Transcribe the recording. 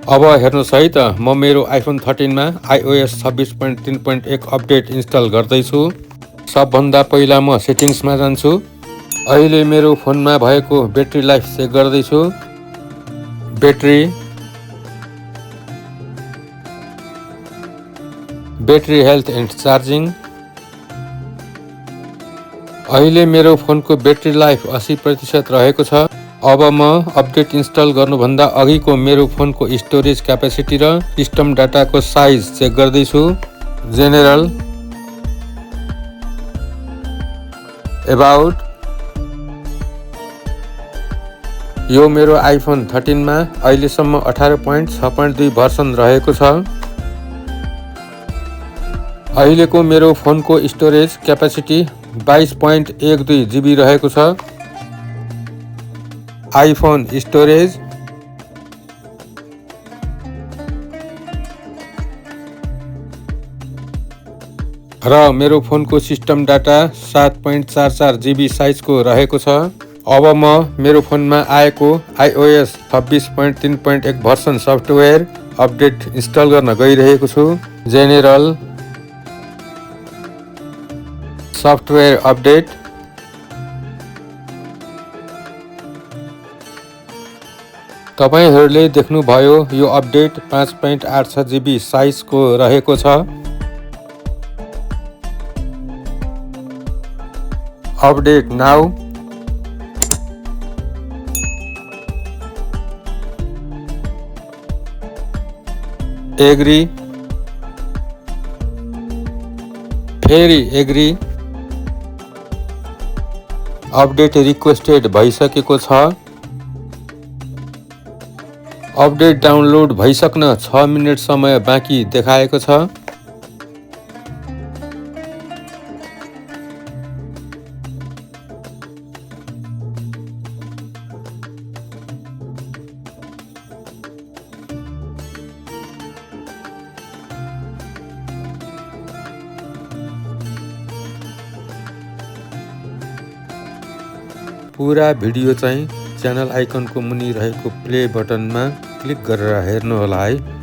अब हेर्नुहोस् है त म मेरो आइफोन 13 मा iOS 26.3.1 अपडेट इन्स्टल गर्दैछु। सबभन्दा पहिला म सेटिङ्समा जान्छु। अहिले मेरो फोनमा भएको ब्याट्री लाइफ चेक गर्दैछु। Battery health and charging. अहिले मेरो फोनको ब्याट्री लाइफ 80% रहेको छ। अब म अपडेट इन्स्टल गर्नुभन्दा अघिको मेरो फोनको स्टोरेज क्यापेसिटी र सिस्टम डाटाको साइज चेक गर्दैछु। General, about. यो मेरो आइफोन 13 मा अहिलेसम्म 18.6.2 भर्सन रहेको छ। अहिलेको मेरो फोनको स्टोरेज क्यापेसिटी 22.12 GB रहेको छ। आइफोन स्टोरेज, र मेरो फोनको सिस्टम डाटा 7.44 GB साइजको रहेको छ। अब म मेरो फोनमा आएको iOS 26.3.1 version software update install गर्न गइरहेको छु। General, software update. तपाईहरूले देख्नुभयो यो अपडेट 5.86 GB साइजको रहेको छ। Update now. एग्री, फेरि एग्री। अपडेट रिक्वेस्टेड भइसकेको छ। अपडेट डाउनलोड भइसक्न 6 मिनेट समय बाँकी देखाएको छ। पुरा भिडियो चाहिँ च्यानल आइकनको मुनि रहेको प्ले बटनमा क्लिक गरेर हेर्नुहोला है।